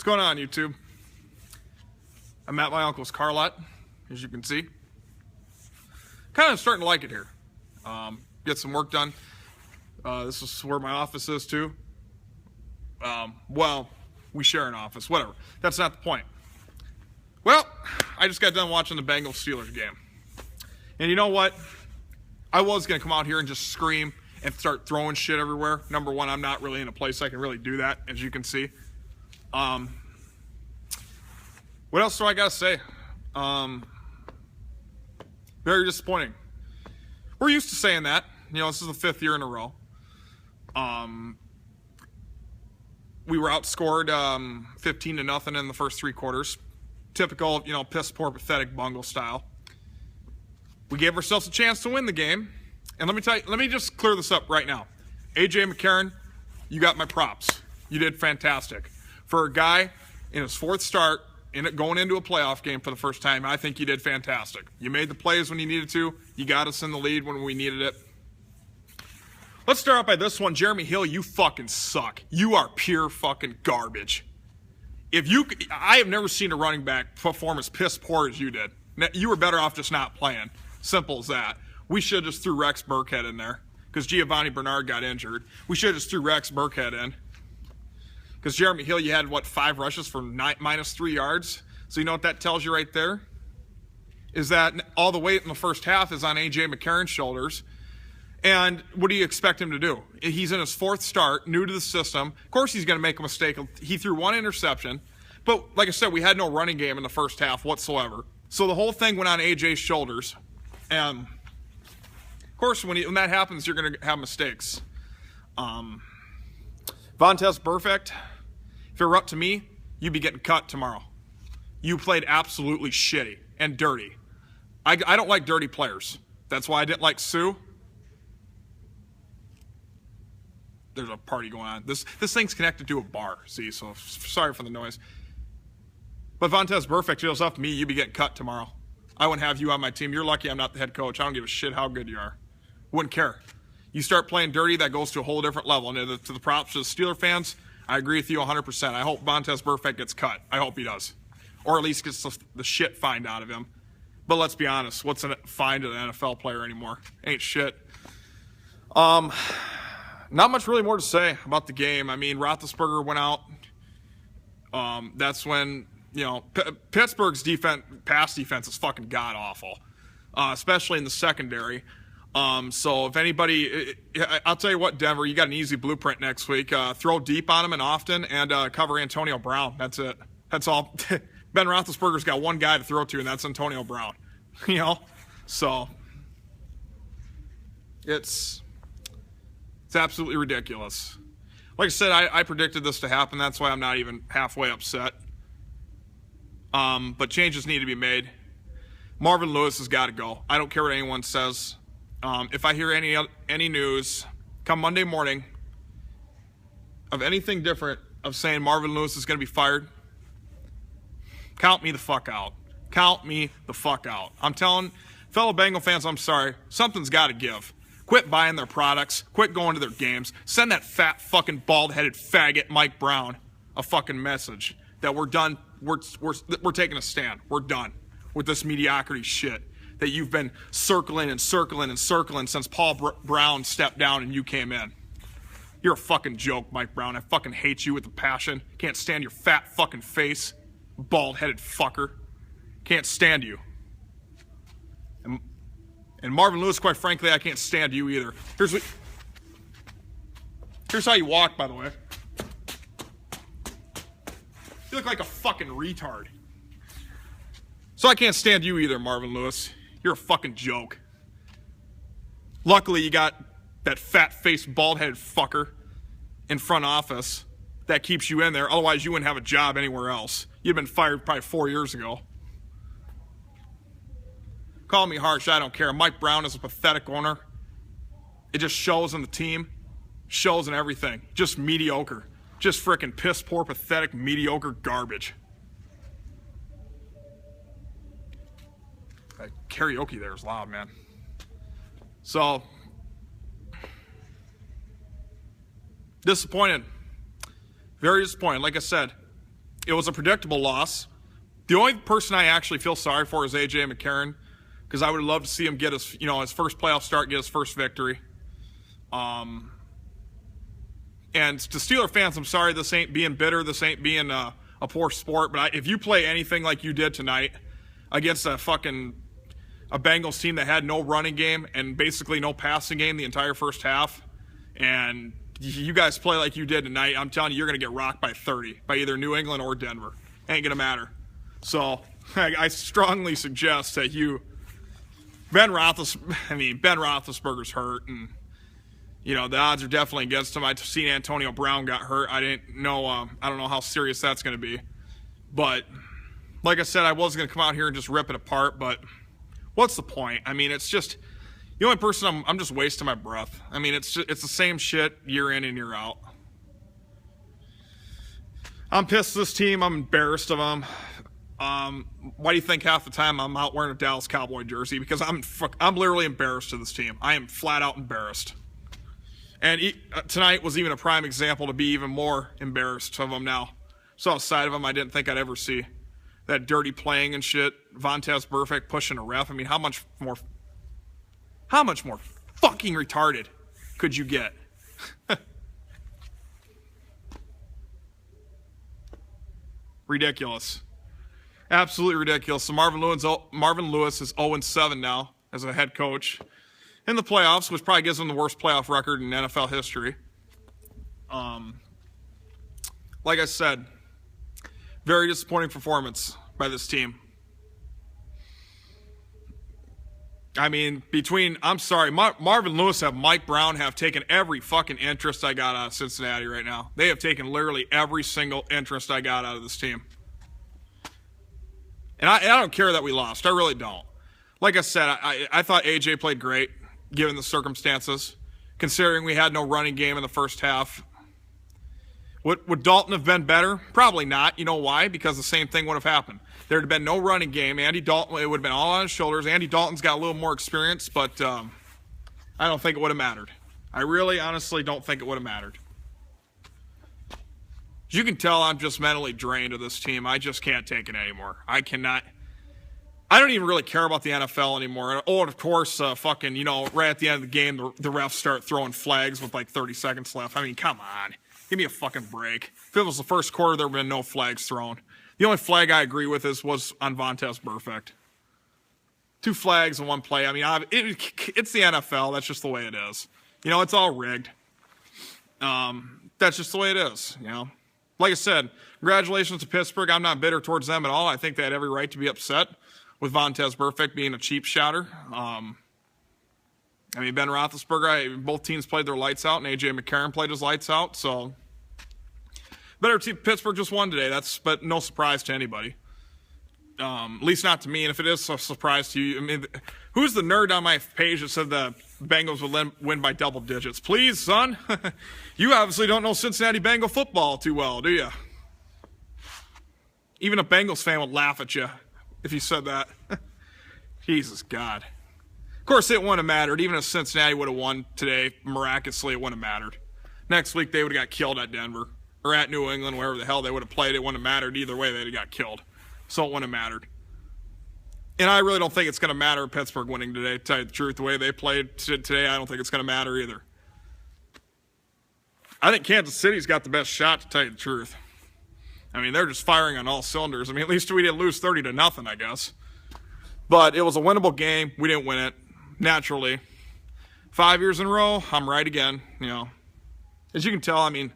What's going on, YouTube? I'm at my uncle's car lot, as you can see. Kind of starting to like it here. Get some work done. This is where my office is, too. Well, we share an office. Whatever. That's not the point. Well, I just got done watching the Bengals-Steelers game. And you know what? I was going to come out here and just scream and start throwing shit everywhere. Number one, I'm not really in a place I can really do that, as you can see. What else do I got to say? Very disappointing. We're used to saying that. You know, this is the 5th year in a row. We were outscored 15-0 in the first 3 quarters. Typical, you know, piss poor, pathetic bungle style. We gave ourselves a chance to win the game. And let me tell you, let me just clear this up right now. AJ McCarron, you got my props. You did fantastic. For a guy in his 4th start, going into a playoff game for the first time, I think you did fantastic. You made the plays when you needed to. You got us in the lead when we needed it. Let's start out by this one. Jeremy Hill, you fucking suck. You are pure fucking garbage. I have never seen a running back perform as piss poor as you did. You were better off just not playing. Simple as that. We should have just threw Rex Burkhead in there because Giovanni Bernard got injured. We should have just threw Rex Burkhead in because Jeremy Hill, you had, 5 rushes for minus 3 yards. So you know what that tells you right there? Is that all the weight in the first half is on A.J. McCarron's shoulders. And what do you expect him to do? He's in his 4th start, new to the system. Of course he's going to make a mistake. He threw 1 interception. But like I said, we had no running game in the first half whatsoever. So the whole thing went on A.J.'s shoulders. And, of course, when that happens, you're going to have mistakes. Vontaze Burfict, if it were up to me, you'd be getting cut tomorrow. You played absolutely shitty and dirty. I don't like dirty players. That's why I didn't like Sue. There's a party going on. This thing's connected to a bar, see, so sorry for the noise. But Vontaze Burfict, if it was up to me, you'd be getting cut tomorrow. I wouldn't have you on my team. You're lucky I'm not the head coach. I don't give a shit how good you are. Wouldn't care. You start playing dirty, that goes to a whole different level. And to the props to the Steeler fans, I agree with you 100%. I hope Vontaze Burfict gets cut. I hope he does. Or at least gets the shit fined out of him. But let's be honest, what's a fine to an NFL player anymore? Ain't shit. Not much really more to say about the game. I mean, Roethlisberger went out. That's when, you know, Pittsburgh's pass defense is fucking god-awful, especially in the secondary. So if anybody, I'll tell you what, Denver, you got an easy blueprint next week. Throw deep on them and often and cover Antonio Brown. That's it. That's all. Ben Roethlisberger's got one guy to throw to, and that's Antonio Brown. You know? So it's absolutely ridiculous. Like I said, I predicted this to happen. That's why I'm not even halfway upset. But changes need to be made. Marvin Lewis has got to go. I don't care what anyone says. If I hear any news come Monday morning of anything different of saying Marvin Lewis is going to be fired, count me the fuck out. Count me the fuck out. I'm telling fellow Bengal fans, I'm sorry. Something's got to give. Quit buying their products. Quit going to their games. Send that fat fucking bald-headed faggot Mike Brown a fucking message that we're done. We're taking a stand. We're done with this mediocrity shit that you've been circling and circling and circling since Paul Brown stepped down and you came in. You're a fucking joke, Mike Brown. I fucking hate you with a passion. Can't stand your fat fucking face, bald-headed fucker. Can't stand you. And Marvin Lewis, quite frankly, I can't stand you either. Here's how you walk, by the way. You look like a fucking retard. So I can't stand you either, Marvin Lewis. You're a fucking joke. Luckily, you got that fat-faced, bald-headed fucker in front office that keeps you in there. Otherwise, you wouldn't have a job anywhere else. You'd been fired probably 4 years ago. Call me harsh, I don't care. Mike Brown is a pathetic owner. It just shows in the team, shows in everything. Just mediocre. Just frickin' piss poor, pathetic, mediocre garbage. That karaoke there is loud, man. So, disappointed. Very disappointed. Like I said, It was a predictable loss. The only person I actually feel sorry for is A.J. McCarron, because I would love to see him get his, his first playoff start, get his first victory. And to Steeler fans, I'm sorry, this ain't being bitter, this ain't being a poor sport, but if you play anything like you did tonight against a Bengals team that had no running game and basically no passing game the entire first half, and you guys play like you did tonight, I'm telling you, you're going to get rocked by 30 by either New England or Denver. Ain't going to matter. So I strongly suggest that Ben Roethlisberger's hurt, and the odds are definitely against him. I've seen Antonio Brown got hurt. I don't know how serious that's going to be. But like I said, I was going to come out here and just rip it apart, but what's the point? I mean, it's just the only person I'm just wasting my breath. I mean, it's the same shit year in and year out. I'm pissed at this team. I'm embarrassed of them. Why do you think half the time I'm out wearing a Dallas Cowboy jersey? Because I'm literally embarrassed of this team. I am flat out embarrassed. And tonight was even a prime example to be even more embarrassed of them now. Saw a side of them I didn't think I'd ever see. That dirty playing and shit. Vontaze Burfict pushing a ref. I mean, how much more fucking retarded could you get? Ridiculous. Absolutely ridiculous. So Marvin Lewis is 0-7 now as a head coach in the playoffs, which probably gives him the worst playoff record in NFL history. Like I said, very disappointing performance by this team. I mean, Marvin Lewis and Mike Brown have taken every fucking interest I got out of Cincinnati right now. They have taken literally every single interest I got out of this team. And I don't care that we lost. I really don't. Like I said, I thought AJ played great, given the circumstances, considering we had no running game in the first half. Would Dalton have been better? Probably not. You know why? Because the same thing would have happened. There would have been no running game. Andy Dalton, it would have been all on his shoulders. Andy Dalton's got a little more experience, but I don't think it would have mattered. I really, honestly don't think it would have mattered. As you can tell, I'm just mentally drained of this team. I just can't take it anymore. I cannot. I don't even really care about the NFL anymore. Oh, and of course, right at the end of the game, the refs start throwing flags with like 30 seconds left. I mean, come on. Give me a fucking break. If it was the first quarter, there would have been no flags thrown. The only flag I agree with was on Vontaze Burfict. 2 flags in one play. I mean, it's the NFL. That's just the way it is. It's all rigged. That's just the way it is, Like I said, congratulations to Pittsburgh. I'm not bitter towards them at all. I think they had every right to be upset with Vontaze Burfict being a cheap shotter. Ben Roethlisberger, both teams played their lights out, and A.J. McCarron played his lights out. So, better team. Pittsburgh just won today. But no surprise to anybody. At least not to me. And if it is a surprise to you, I mean, who's the nerd on my page that said the Bengals would win by double digits? Please, son. You obviously don't know Cincinnati Bengal football too well, do you? Even a Bengals fan would laugh at you if you said that. Jesus God. Of course, it wouldn't have mattered. Even if Cincinnati would have won today, miraculously, it wouldn't have mattered. Next week, they would have got killed at Denver or at New England, wherever the hell they would have played. It wouldn't have mattered either way. They'd have got killed. So it wouldn't have mattered. And I really don't think it's going to matter Pittsburgh winning today. To tell you the truth, the way they played today, I don't think it's going to matter either. I think Kansas City's got the best shot, to tell you the truth. I mean, they're just firing on all cylinders. I mean, at least we didn't lose 30-0, I guess. But it was a winnable game. We didn't win it. Naturally. 5 years in a row, I'm right again. As you can tell, I mean,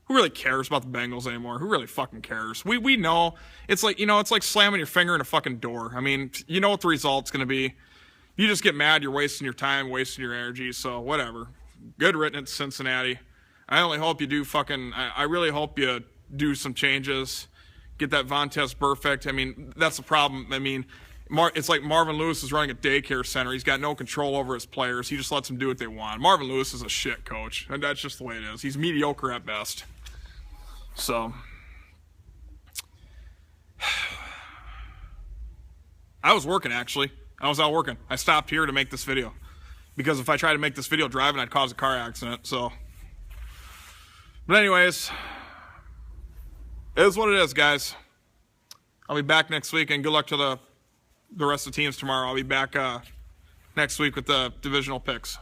who really cares about the Bengals anymore? Who really fucking cares? We know. It's like, it's like slamming your finger in a fucking door. I mean, you know what the result's going to be. You just get mad, you're wasting your time, wasting your energy, so whatever. Good riddance, Cincinnati. I only hope you do I really hope you do some changes. Get that Vontaze Burfict. I mean, that's the problem. I mean, it's like Marvin Lewis is running a daycare center. He's got no control over his players. He just lets them do what they want. Marvin Lewis is a shit coach, and that's just the way it is. He's mediocre at best. So, I was working, actually. I was out working. I stopped here to make this video. Because if I tried to make this video driving, I'd cause a car accident. So, but anyways, It is what it is, guys. I'll be back next week, and good luck to the rest of the teams tomorrow. I'll be back next week with the divisional picks.